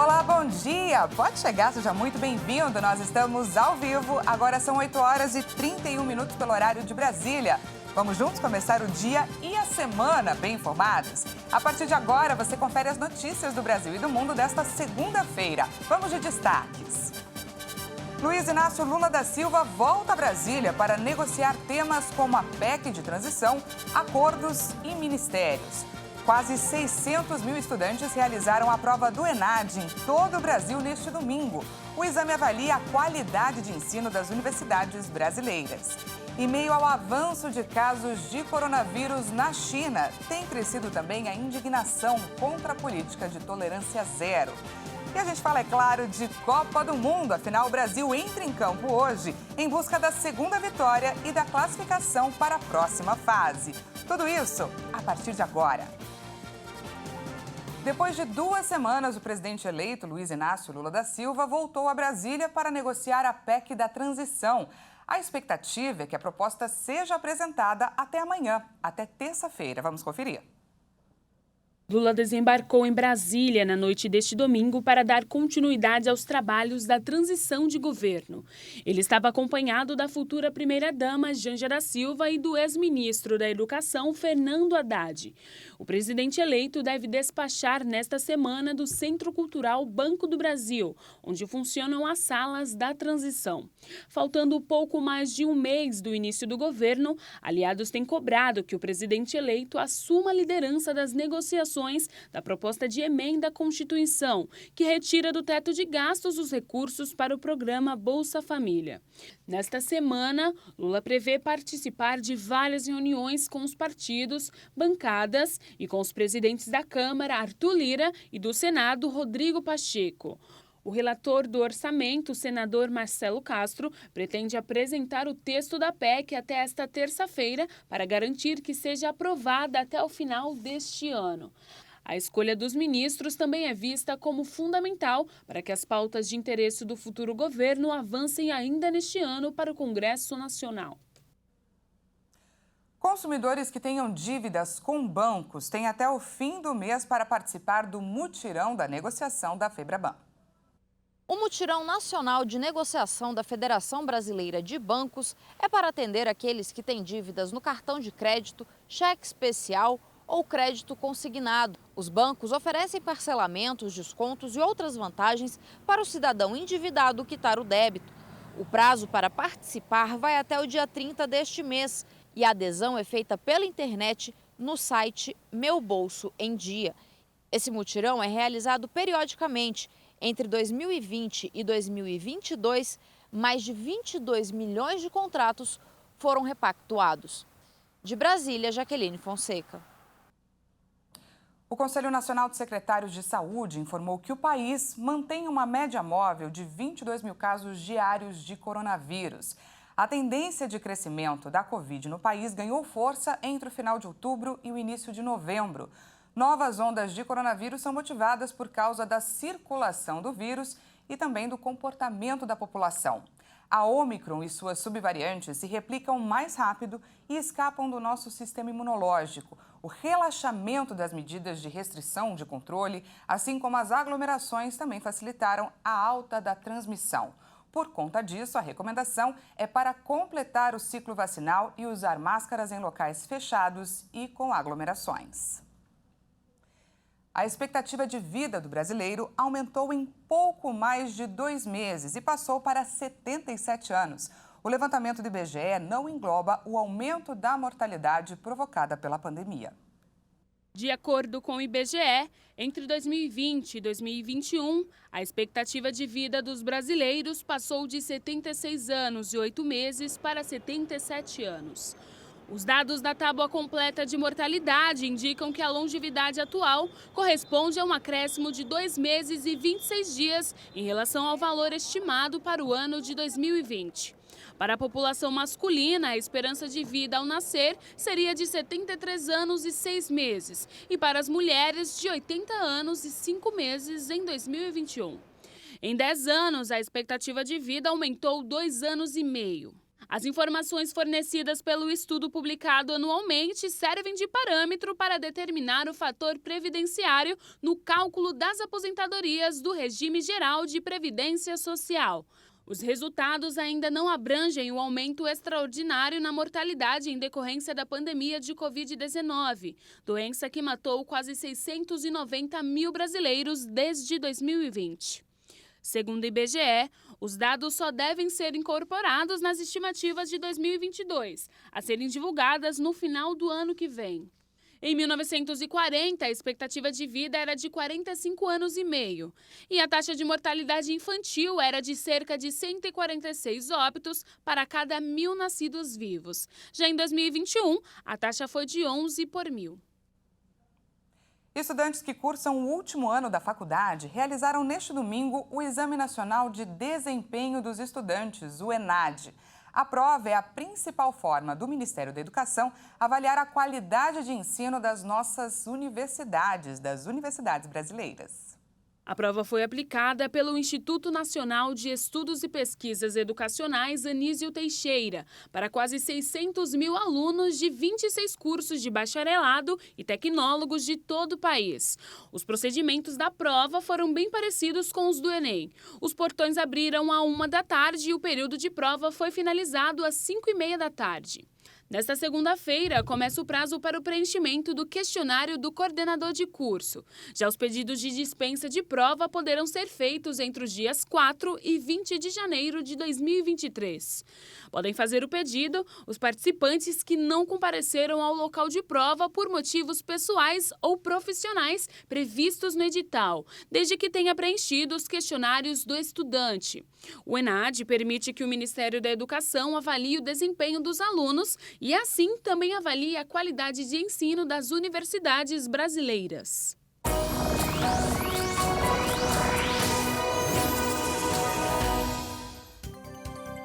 Olá, bom dia! Pode chegar, seja muito bem-vindo. Nós estamos ao vivo, agora são 8 horas e 31 minutos pelo horário de Brasília. Vamos juntos começar o dia e a semana bem informados? A partir de agora, você confere as notícias do Brasil e do mundo desta segunda-feira. Vamos de destaques. Luiz Inácio Lula da Silva volta a Brasília para negociar temas como a PEC de transição, acordos e ministérios. Quase 600 mil estudantes realizaram a prova do ENAD em todo o Brasil neste domingo. O exame avalia a qualidade de ensino das universidades brasileiras. Em meio ao avanço de casos de coronavírus na China, tem crescido também a indignação contra a política de tolerância zero. E a gente fala, é claro, de Copa do Mundo. Afinal, o Brasil entra em campo hoje em busca da segunda vitória e da classificação para a próxima fase. Tudo isso a partir de agora. Depois de 2 semanas, o presidente eleito, Luiz Inácio Lula da Silva, voltou a Brasília para negociar a PEC da transição. A expectativa é que a proposta seja apresentada até amanhã, até terça-feira. Vamos conferir. Lula desembarcou em Brasília na noite deste domingo para dar continuidade aos trabalhos da transição de governo. Ele estava acompanhado da futura primeira-dama, Janja da Silva, e do ex-ministro da Educação, Fernando Haddad. O presidente eleito deve despachar nesta semana do Centro Cultural Banco do Brasil, onde funcionam as salas da transição. Faltando pouco mais de um mês do início do governo, aliados têm cobrado que o presidente eleito assuma a liderança das negociações da proposta de emenda à Constituição, que retira do teto de gastos os recursos para o programa Bolsa Família. Nesta semana, Lula prevê participar de várias reuniões com os partidos, bancadas e com os presidentes da Câmara, Arthur Lira, e do Senado, Rodrigo Pacheco. O relator do orçamento, o senador Marcelo Castro, pretende apresentar o texto da PEC até esta terça-feira para garantir que seja aprovada até o final deste ano. A escolha dos ministros também é vista como fundamental para que as pautas de interesse do futuro governo avancem ainda neste ano para o Congresso Nacional. Consumidores que tenham dívidas com bancos têm até o fim do mês para participar do mutirão da negociação da Febraban. O mutirão nacional de negociação da Federação Brasileira de Bancos é para atender aqueles que têm dívidas no cartão de crédito, cheque especial ou crédito consignado. Os bancos oferecem parcelamentos, descontos e outras vantagens para o cidadão endividado quitar o débito. O prazo para participar vai até o dia 30 deste mês e a adesão é feita pela internet no site Meu Bolso em Dia. Esse mutirão é realizado periodicamente. Entre 2020 e 2022, mais de 22 milhões de contratos foram repactuados. De Brasília, Jaqueline Fonseca. O Conselho Nacional de Secretários de Saúde informou que o país mantém uma média móvel de 22 mil casos diários de coronavírus. A tendência de crescimento da Covid no país ganhou força entre o final de outubro e o início de novembro. Novas ondas de coronavírus são motivadas por causa da circulação do vírus e também do comportamento da população. A Ômicron e suas subvariantes se replicam mais rápido e escapam do nosso sistema imunológico. O relaxamento das medidas de restrição de controle, assim como as aglomerações, também facilitaram a alta da transmissão. Por conta disso, a recomendação é para completar o ciclo vacinal e usar máscaras em locais fechados e com aglomerações. A expectativa de vida do brasileiro aumentou em pouco mais de 2 meses e passou para 77 anos. O levantamento do IBGE não engloba o aumento da mortalidade provocada pela pandemia. De acordo com o IBGE, entre 2020 e 2021, a expectativa de vida dos brasileiros passou de 76 anos e 8 meses para 77 anos. Os dados da tábua completa de mortalidade indicam que a longevidade atual corresponde a um acréscimo de 2 meses e 26 dias em relação ao valor estimado para o ano de 2020. Para a população masculina, a esperança de vida ao nascer seria de 73 anos e 6 meses, e para as mulheres, de 80 anos e 5 meses em 2021. Em 10 anos, a expectativa de vida aumentou 2 anos e meio. As informações fornecidas pelo estudo publicado anualmente servem de parâmetro para determinar o fator previdenciário no cálculo das aposentadorias do Regime Geral de Previdência Social. Os resultados ainda não abrangem o aumento extraordinário na mortalidade em decorrência da pandemia de Covid-19, doença que matou quase 690 mil brasileiros desde 2020. Segundo o IBGE, os dados só devem ser incorporados nas estimativas de 2022, a serem divulgadas no final do ano que vem. Em 1940, a expectativa de vida era de 45 anos e meio, e a taxa de mortalidade infantil era de cerca de 146 óbitos para cada 1.000 nascidos vivos. Já em 2021, a taxa foi de 11 por 1.000. Estudantes que cursam o último ano da faculdade realizaram neste domingo o Exame Nacional de Desempenho dos Estudantes, o ENAD. A prova é a principal forma do Ministério da Educação avaliar a qualidade de ensino das nossas universidades, das universidades brasileiras. A prova foi aplicada pelo Instituto Nacional de Estudos e Pesquisas Educacionais Anísio Teixeira para quase 600 mil alunos de 26 cursos de bacharelado e tecnólogos de todo o país. Os procedimentos da prova foram bem parecidos com os do Enem. Os portões abriram à 1 da tarde e o período de prova foi finalizado às 5h30 da tarde. Nesta segunda-feira, começa o prazo para o preenchimento do questionário do coordenador de curso. Já os pedidos de dispensa de prova poderão ser feitos entre os dias 4 e 20 de janeiro de 2023. Podem fazer o pedido os participantes que não compareceram ao local de prova por motivos pessoais ou profissionais previstos no edital, desde que tenha preenchido os questionários do estudante. O ENAD permite que o Ministério da Educação avalie o desempenho dos alunos e, assim, também avalie a qualidade de ensino das universidades brasileiras.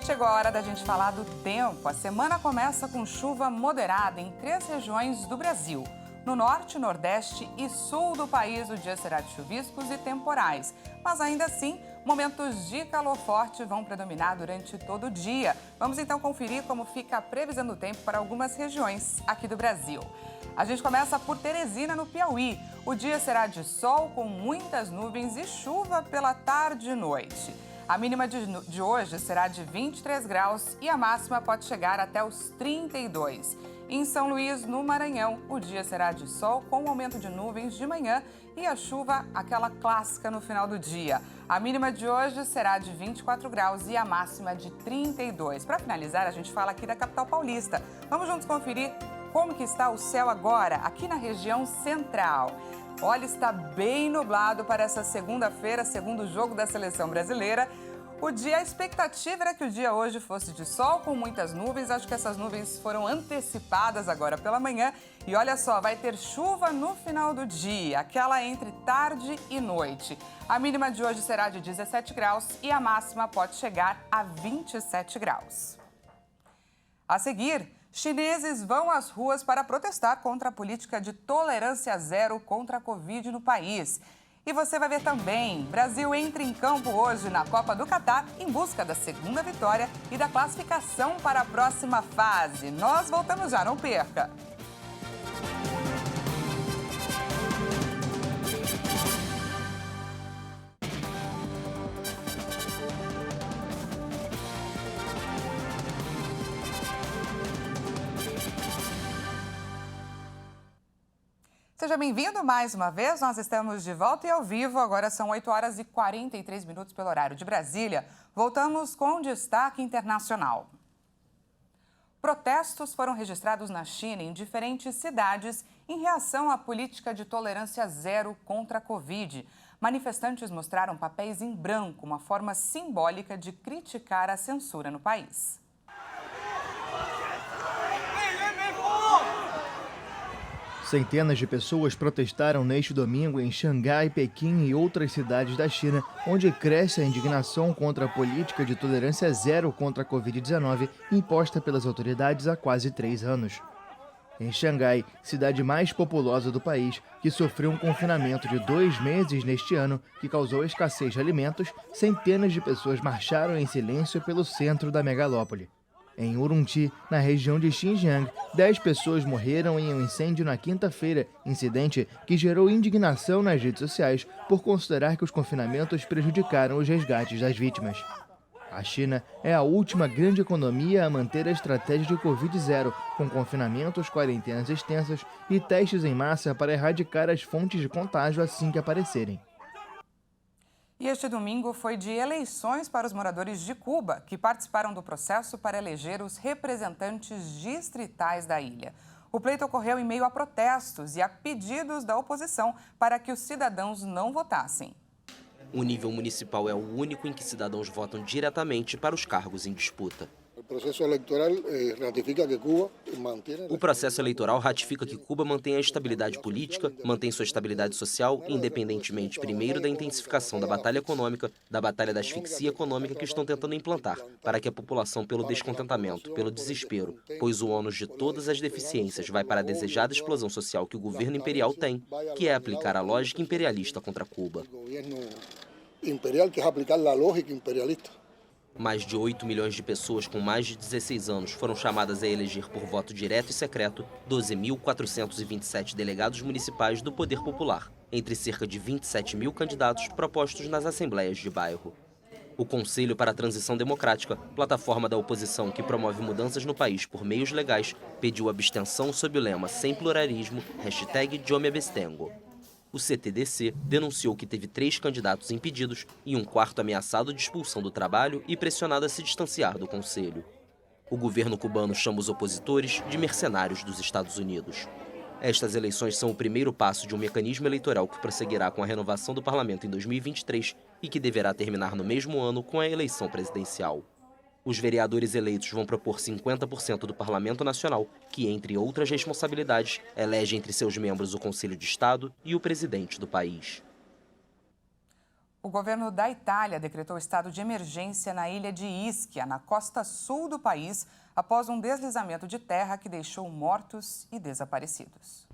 Chegou a hora da gente falar do tempo. A semana começa com chuva moderada em 3 regiões do Brasil. No norte, nordeste e sul do país, o dia será de chuviscos e temporais. Mas ainda assim, momentos de calor forte vão predominar durante todo o dia. Vamos então conferir como fica a previsão do tempo para algumas regiões aqui do Brasil. A gente começa por Teresina, no Piauí. O dia será de sol com muitas nuvens e chuva pela tarde e noite. A mínima de hoje será de 23 graus e a máxima pode chegar até os 32. Em São Luís, no Maranhão, o dia será de sol com aumento de nuvens de manhã e a chuva, aquela clássica no final do dia. A mínima de hoje será de 24 graus e a máxima de 32. Para finalizar, a gente fala aqui da capital paulista. Vamos juntos conferir como que está o céu agora, aqui na região central. Olha, está bem nublado para essa segunda-feira, segundo jogo da seleção brasileira. A expectativa era que o dia hoje fosse de sol com muitas nuvens. Acho que essas nuvens foram antecipadas agora pela manhã. E olha só, vai ter chuva no final do dia, aquela entre tarde e noite. A mínima de hoje será de 17 graus e a máxima pode chegar a 27 graus. A seguir, chineses vão às ruas para protestar contra a política de tolerância zero contra a Covid no país. E você vai ver também, Brasil entra em campo hoje na Copa do Catar em busca da segunda vitória e da classificação para a próxima fase. Nós voltamos já, não perca! Seja bem-vindo mais uma vez, nós estamos de volta e ao vivo, agora são 8 horas e 43 minutos pelo horário de Brasília. Voltamos com destaque internacional. Protestos foram registrados na China em diferentes cidades em reação à política de tolerância zero contra a Covid. Manifestantes mostraram papéis em branco, uma forma simbólica de criticar a censura no país. Centenas de pessoas protestaram neste domingo em Xangai, Pequim e outras cidades da China, onde cresce a indignação contra a política de tolerância zero contra a Covid-19 imposta pelas autoridades há quase 3 anos. Em Xangai, cidade mais populosa do país, que sofreu um confinamento de 2 meses neste ano, que causou escassez de alimentos, centenas de pessoas marcharam em silêncio pelo centro da megalópole. Em Urumqi, na região de Xinjiang, 10 pessoas morreram em um incêndio na quinta-feira, incidente que gerou indignação nas redes sociais por considerar que os confinamentos prejudicaram os resgates das vítimas. A China é a última grande economia a manter a estratégia de Covid-0, com confinamentos, quarentenas extensas e testes em massa para erradicar as fontes de contágio assim que aparecerem. E este domingo foi de eleições para os moradores de Cuba, que participaram do processo para eleger os representantes distritais da ilha. O pleito ocorreu em meio a protestos e a pedidos da oposição para que os cidadãos não votassem. O nível municipal é o único em que cidadãos votam diretamente para os cargos em disputa. O processo eleitoral ratifica que Cuba mantém a estabilidade política, mantém sua estabilidade social, independentemente, primeiro, da intensificação da batalha econômica, da batalha da asfixia econômica que estão tentando implantar, para que a população, pelo descontentamento, pelo desespero, pois o ônus de todas as deficiências vai para a desejada explosão social que o governo imperial tem, que é aplicar a lógica imperialista contra Cuba. Mais de 8 milhões de pessoas com mais de 16 anos foram chamadas a eleger por voto direto e secreto 12.427 delegados municipais do Poder Popular, entre cerca de 27 mil candidatos propostos nas assembleias de bairro. O Conselho para a Transição Democrática, plataforma da oposição que promove mudanças no país por meios legais, pediu abstenção sob o lema Sem Pluralismo, #JoMeAbstengo. O CTDC denunciou que teve 3 candidatos impedidos e um quarto ameaçado de expulsão do trabalho e pressionado a se distanciar do Conselho. O governo cubano chama os opositores de mercenários dos Estados Unidos. Estas eleições são o primeiro passo de um mecanismo eleitoral que prosseguirá com a renovação do parlamento em 2023 e que deverá terminar no mesmo ano com a eleição presidencial. Os vereadores eleitos vão propor 50% do Parlamento Nacional, que, entre outras responsabilidades, elege entre seus membros o Conselho de Estado e o presidente do país. O governo da Itália decretou estado de emergência na ilha de Ischia, na costa sul do país, após um deslizamento de terra que deixou mortos e desaparecidos.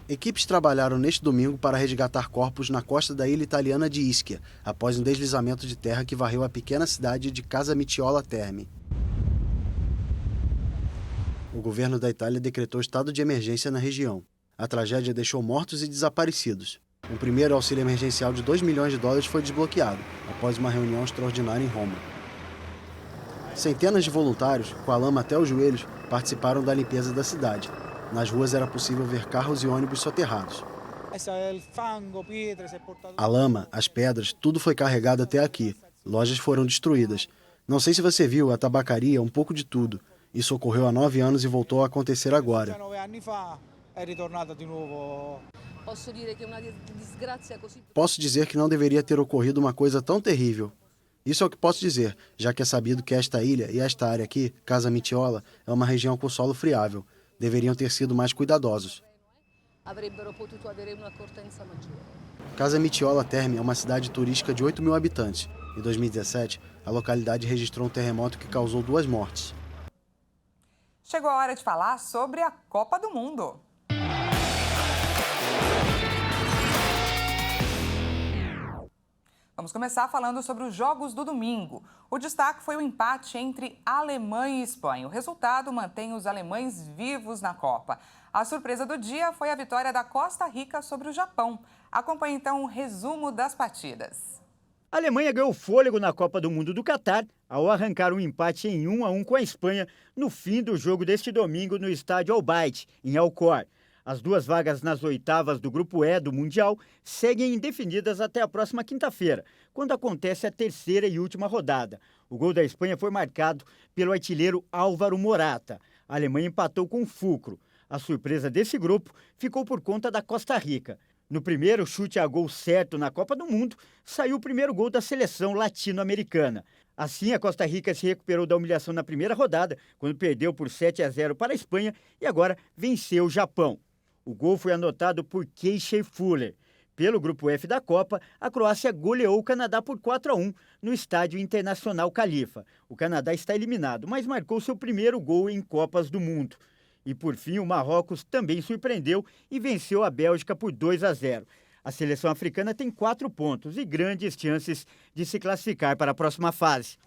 Equipes trabalharam neste domingo para resgatar corpos na costa da ilha italiana de Ischia, após um deslizamento de terra que varreu a pequena cidade de Casamicciola Terme. O governo da Itália decretou estado de emergência na região. A tragédia deixou mortos e desaparecidos. Um primeiro auxílio emergencial de $2 milhões foi desbloqueado, após uma reunião extraordinária em Roma. Centenas de voluntários, com a lama até os joelhos, participaram da limpeza da cidade. Nas ruas era possível ver carros e ônibus soterrados. A lama, as pedras, tudo foi carregado até aqui. Lojas foram destruídas. Não sei se você viu, a tabacaria, um pouco de tudo. Isso ocorreu há 9 anos e voltou a acontecer agora. Posso dizer que não deveria ter ocorrido uma coisa tão terrível. Isso é o que posso dizer, já que é sabido que esta ilha e esta área aqui, Casamicciola, é uma região com solo friável. Deveriam ter sido mais cuidadosos. Casamicciola Terme é uma cidade turística de 8 mil habitantes. Em 2017, a localidade registrou um terremoto que causou 2 mortes. Chegou a hora de falar sobre a Copa do Mundo. Vamos começar falando sobre os jogos do domingo. O destaque foi o empate entre Alemanha e Espanha. O resultado mantém os alemães vivos na Copa. A surpresa do dia foi a vitória da Costa Rica sobre o Japão. Acompanhe então um resumo das partidas. A Alemanha ganhou fôlego na Copa do Mundo do Catar ao arrancar um empate em 1-1 com a Espanha no fim do jogo deste domingo no estádio Al Bayt, em Alcor. As 2 vagas nas oitavas do Grupo E do Mundial seguem indefinidas até a próxima quinta-feira, quando acontece a terceira e última rodada. O gol da Espanha foi marcado pelo artilheiro Álvaro Morata. A Alemanha empatou com o Fulcro. A surpresa desse grupo ficou por conta da Costa Rica. No primeiro chute a gol certo na Copa do Mundo, saiu o primeiro gol da seleção latino-americana. Assim, a Costa Rica se recuperou da humilhação na primeira rodada, quando perdeu por 7-0 para a Espanha e agora venceu o Japão. O gol foi anotado por Keisher Fuller. Pelo Grupo F da Copa, a Croácia goleou o Canadá por 4-1 no Estádio Internacional Califa. O Canadá está eliminado, mas marcou seu primeiro gol em Copas do Mundo. E por fim, o Marrocos também surpreendeu e venceu a Bélgica por 2-0. A seleção africana tem 4 pontos e grandes chances de se classificar para a próxima fase.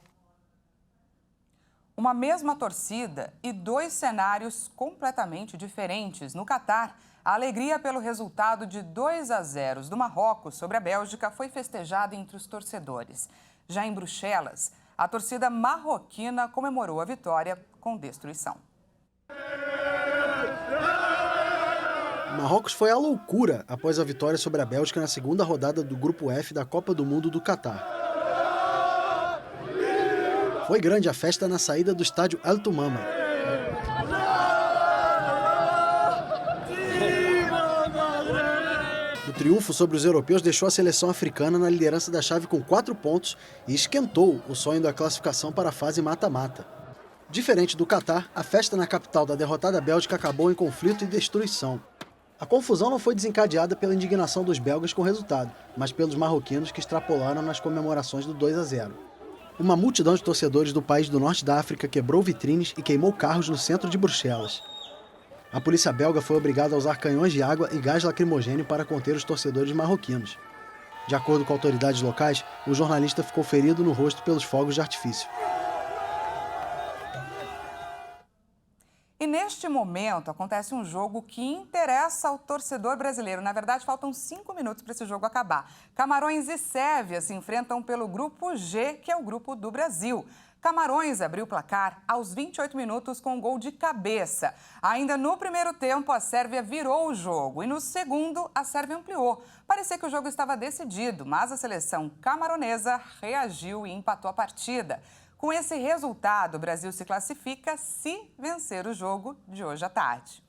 Uma mesma torcida e dois cenários completamente diferentes. No Catar, a alegria pelo resultado de 2-0 do Marrocos sobre a Bélgica foi festejada entre os torcedores. Já em Bruxelas, a torcida marroquina comemorou a vitória com destruição. Marrocos foi à loucura após a vitória sobre a Bélgica na segunda rodada do Grupo F da Copa do Mundo do Catar. Foi grande a festa na saída do estádio Al Tumama. O triunfo sobre os europeus deixou a seleção africana na liderança da chave com 4 pontos e esquentou o sonho da classificação para a fase mata-mata. Diferente do Catar, a festa na capital da derrotada Bélgica acabou em conflito e destruição. A confusão não foi desencadeada pela indignação dos belgas com o resultado, mas pelos marroquinos que extrapolaram nas comemorações do 2-0. Uma multidão de torcedores do país do norte da África quebrou vitrines e queimou carros no centro de Bruxelas. A polícia belga foi obrigada a usar canhões de água e gás lacrimogêneo para conter os torcedores marroquinos. De acordo com autoridades locais, o jornalista ficou ferido no rosto pelos fogos de artifício. E neste momento acontece um jogo que interessa ao torcedor brasileiro. Na verdade, faltam 5 minutos para esse jogo acabar. Camarões e Sérvia se enfrentam pelo Grupo G, que é o grupo do Brasil. Camarões abriu o placar aos 28 minutos com um gol de cabeça. Ainda no primeiro tempo, a Sérvia virou o jogo e no segundo, a Sérvia ampliou. Parecia que o jogo estava decidido, mas a seleção camaronesa reagiu e empatou a partida. Com esse resultado, o Brasil se classifica se vencer o jogo de hoje à tarde.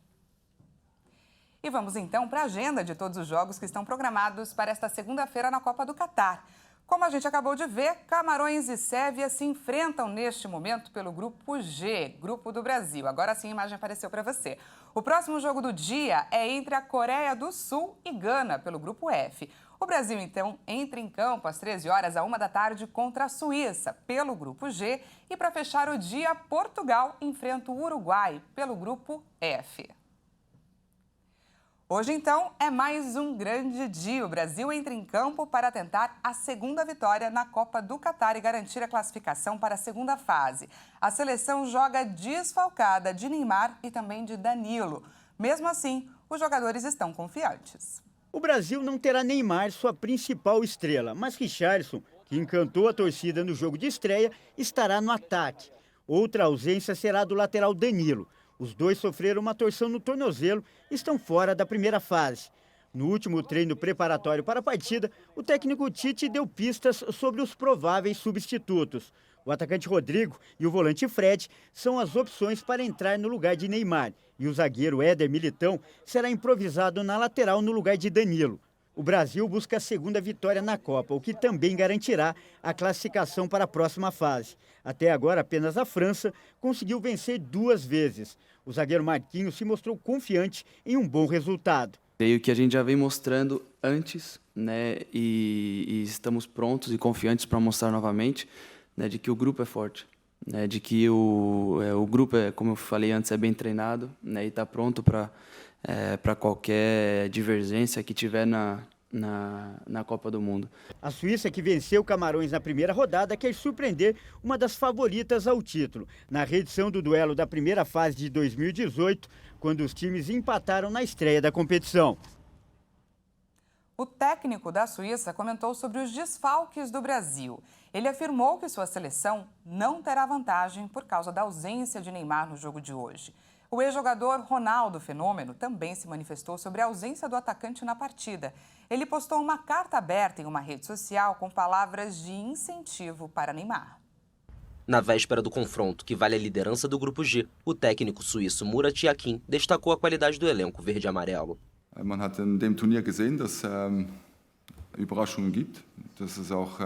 E vamos então para a agenda de todos os jogos que estão programados para esta segunda-feira na Copa do Catar. Como a gente acabou de ver, Camarões e Sérvia se enfrentam neste momento pelo Grupo G, Grupo do Brasil. Agora sim a imagem apareceu para você. O próximo jogo do dia é entre a Coreia do Sul e Gana, pelo Grupo F. O Brasil, então, entra em campo às 13 horas, à 1 da tarde, contra a Suíça, pelo Grupo G. E para fechar o dia, Portugal enfrenta o Uruguai, pelo Grupo F. Hoje, então, é mais um grande dia. O Brasil entra em campo para tentar a segunda vitória na Copa do Catar e garantir a classificação para a segunda fase. A seleção joga desfalcada de Neymar e também de Danilo. Mesmo assim, os jogadores estão confiantes. O Brasil não terá Neymar, sua principal estrela, mas Richarlison, que encantou a torcida no jogo de estreia, estará no ataque. Outra ausência será do lateral Danilo. Os dois sofreram uma torção no tornozelo e estão fora da primeira fase. No último treino preparatório para a partida, o técnico Tite deu pistas sobre os prováveis substitutos. O atacante Rodrigo e o volante Fred são as opções para entrar no lugar de Neymar. E o zagueiro Éder Militão será improvisado na lateral no lugar de Danilo. O Brasil busca a segunda vitória na Copa, o que também garantirá a classificação para a próxima fase. Até agora, apenas a França conseguiu vencer 2 vezes. O zagueiro Marquinhos se mostrou confiante em um bom resultado. Creio que a gente já vem mostrando antes, né, e estamos prontos e confiantes para mostrar novamente, né, de que o grupo é forte, né, de que o grupo, como eu falei antes, é bem treinado, né, e está pronto para qualquer divergência que tiver na Copa do Mundo. A Suíça, que venceu Camarões na primeira rodada, quer surpreender uma das favoritas ao título. Na reedição do duelo da primeira fase de 2018, quando os times empataram na estreia da competição. O técnico da Suíça comentou sobre os desfalques do Brasil. Ele afirmou que sua seleção não terá vantagem por causa da ausência de Neymar no jogo de hoje. O ex-jogador Ronaldo Fenômeno também se manifestou sobre a ausência do atacante na partida. Ele postou uma carta aberta em uma rede social com palavras de incentivo para Neymar. Na véspera do confronto, que vale a liderança do Grupo G, o técnico suíço Murat Yakin destacou a qualidade do elenco verde e amarelo. Man hat in dem Turnier gesehen, dass Überraschungen gibt, dass es auch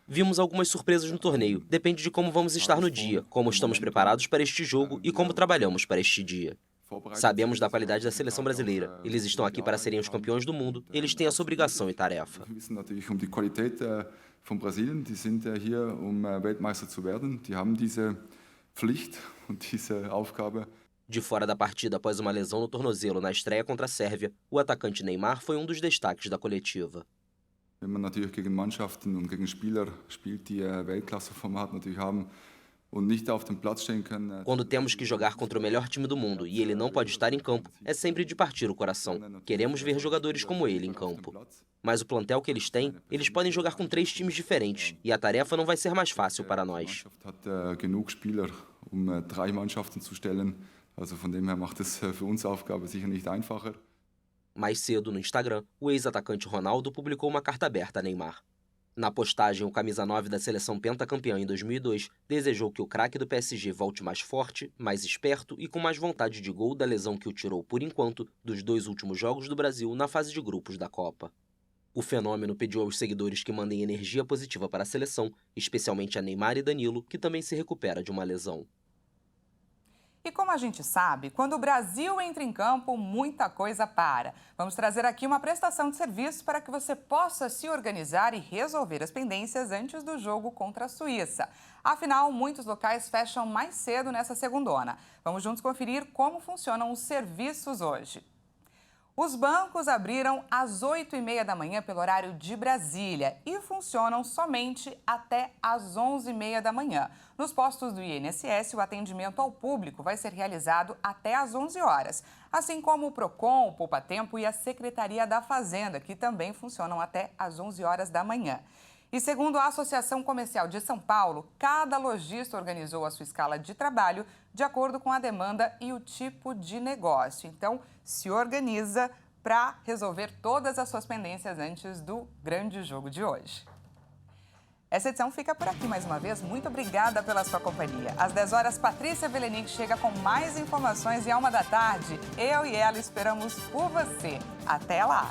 Vimos algumas surpresas no torneio. Depende de como vamos estar no dia, como estamos preparados para este jogo e como trabalhamos para este dia. Sabemos da qualidade da seleção brasileira. Eles estão aqui para serem os campeões do mundo. Eles têm essa obrigação e tarefa. Wir wissen natürlich die Qualität von Brasilien. Die sind hier, Weltmeister zu werden. Die haben diese Pflicht und diese Aufgabe. De fora da partida após uma lesão no tornozelo na estreia contra a Sérvia, o atacante Neymar foi um dos destaques da coletiva. Wenn man natürlich gegen Mannschaften und gegen Spieler spielt, die Weltklasse-Format natürlich haben, und nicht auf dem Platz stehen können. Quando temos que jogar contra o melhor time do mundo e ele não pode estar em campo, é sempre de partir o coração. Queremos ver jogadores como ele em campo. Mas o plantel que eles têm, eles podem jogar com 3 times diferentes e a tarefa não vai ser mais fácil para nós. Hat genug Spieler, 3 Mannschaften zu stellen. Also von dem her macht es für uns a Aufgabe sicher nicht einfacher. Mais cedo, no Instagram, o ex-atacante Ronaldo publicou uma carta aberta a Neymar. Na postagem, o camisa 9 da seleção pentacampeã em 2002 desejou que o craque do PSG volte mais forte, mais esperto e com mais vontade de gol da lesão que o tirou, por enquanto, dos 2 últimos jogos do Brasil na fase de grupos da Copa. O fenômeno pediu aos seguidores que mandem energia positiva para a seleção, especialmente a Neymar e Danilo, que também se recupera de uma lesão. E como a gente sabe, quando o Brasil entra em campo, muita coisa para. Vamos trazer aqui uma prestação de serviço para que você possa se organizar e resolver as pendências antes do jogo contra a Suíça. Afinal, muitos locais fecham mais cedo nessa segundona. Vamos juntos conferir como funcionam os serviços hoje. Os bancos abriram às 8h30 da manhã pelo horário de Brasília e funcionam somente até às 11h30 da manhã. Nos postos do INSS, o atendimento ao público vai ser realizado até às 11 horas, assim como o PROCON, o Poupa Tempo e a Secretaria da Fazenda, que também funcionam até às 11 horas da manhã. E segundo a Associação Comercial de São Paulo, cada lojista organizou a sua escala de trabalho de acordo com a demanda e o tipo de negócio. Então, se organiza para resolver todas as suas pendências antes do grande jogo de hoje. Essa edição fica por aqui mais uma vez. Muito obrigada pela sua companhia. Às 10 horas, Patrícia Velenic chega com mais informações e à 1 da tarde, eu e ela esperamos por você. Até lá!